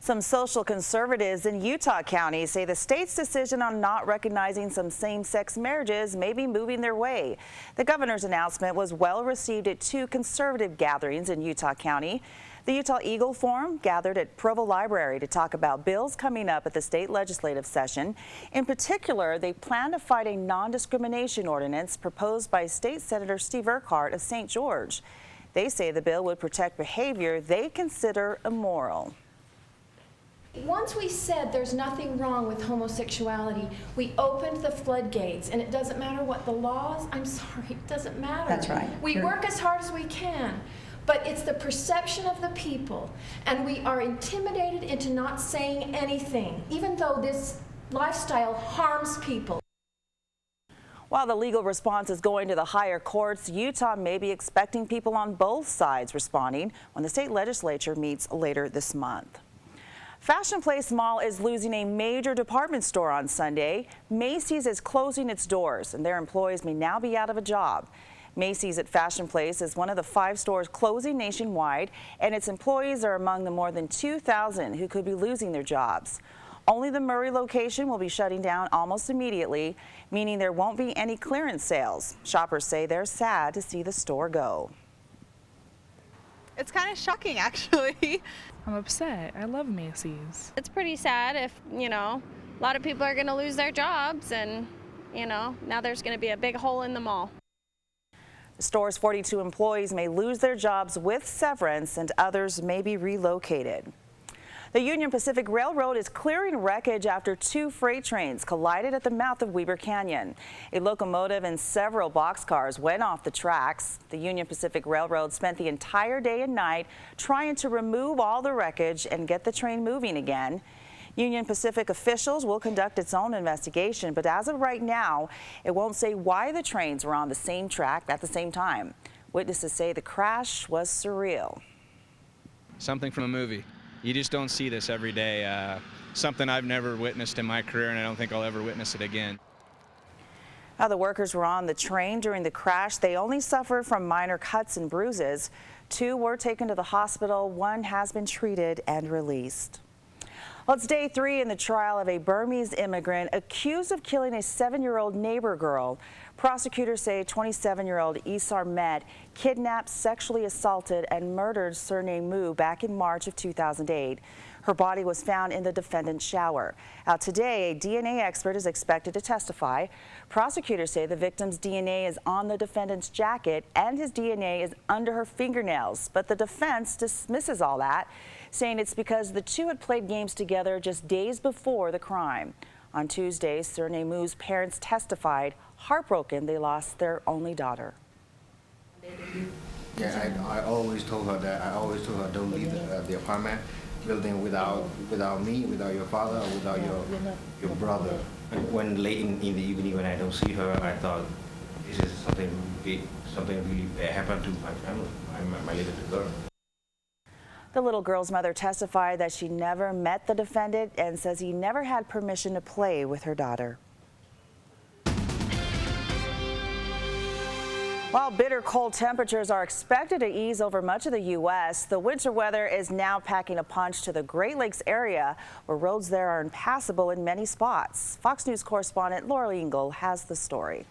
Some social conservatives in Utah County say the state's decision on not recognizing some same-sex marriages may be moving their way. The governor's announcement was well received at two conservative gatherings in Utah County. The Utah Eagle Forum gathered at Provo Library to talk about bills coming up at the state legislative session. In particular, they plan to fight a non-discrimination ordinance proposed by State Senator Steve Urquhart of St. George. They say the bill would protect behavior they consider immoral. Once we said there's nothing wrong with homosexuality, we opened the floodgates, and it doesn't matter what the laws, I'm sorry, it doesn't matter. That's right. We work as hard as we can, but it's the perception of the people, and we are intimidated into not saying anything, even though this lifestyle harms people. While the legal response is going to the higher courts, Utah may be expecting people on both sides responding when the state legislature meets later this month. Fashion Place Mall is losing a major department store on Sunday. Macy's is closing its doors, and their employees may now be out of a job. Macy's at Fashion Place is one of the 5 stores closing nationwide, and its employees are among the more than 2,000 who could be losing their jobs. Only the Murray location will be shutting down almost immediately, meaning there won't be any clearance sales. Shoppers say they're sad to see the store go. It's kind of shocking, actually. I'm upset. I love Macy's. It's pretty sad if, a lot of people are going to lose their jobs and, now there's going to be a big hole in the mall. The store's 42 employees may lose their jobs with severance, and others may be relocated. The Union Pacific Railroad is clearing wreckage after 2 freight trains collided at the mouth of Weber Canyon. A locomotive and several boxcars went off the tracks. The Union Pacific Railroad spent the entire day and night trying to remove all the wreckage and get the train moving again. Union Pacific officials will conduct its own investigation, but as of right now, it won't say why the trains were on the same track at the same time. Witnesses say the crash was surreal. Something from a movie. You just don't see this every day. Something I've never witnessed in my career, and I don't think I'll ever witness it again. Now, the workers were on the train during the crash. They only suffered from minor cuts and bruises. 2 were taken to the hospital. 1 has been treated and released. Well, it's day 3 in the trial of a Burmese immigrant accused of killing a 7-year-old neighbor girl. Prosecutors say 27-year-old Isar Met kidnapped, sexually assaulted, and murdered Surname Mu back in March of 2008. Her body was found in the defendant's shower. Out today, a DNA expert is expected to testify. Prosecutors say the victim's DNA is on the defendant's jacket and his DNA is under her fingernails, but the defense dismisses all that, saying it's because the 2 had played games together just days before the crime. On Tuesday, Surname Mu's parents testified, heartbroken they lost their only daughter. Yeah, I always told her that. I always told her don't leave the apartment building without me, without your father, or without your brother. And when late in the evening, when I don't see her, I thought this is something big, something really bad happened to my family, my little girl. The little girl's mother testified that she never met the defendant and says he never had permission to play with her daughter. While bitter cold temperatures are expected to ease over much of the U.S., the winter weather is now packing a punch to the Great Lakes area, where roads there are impassable in many spots. Fox News correspondent Laura Engel has the story.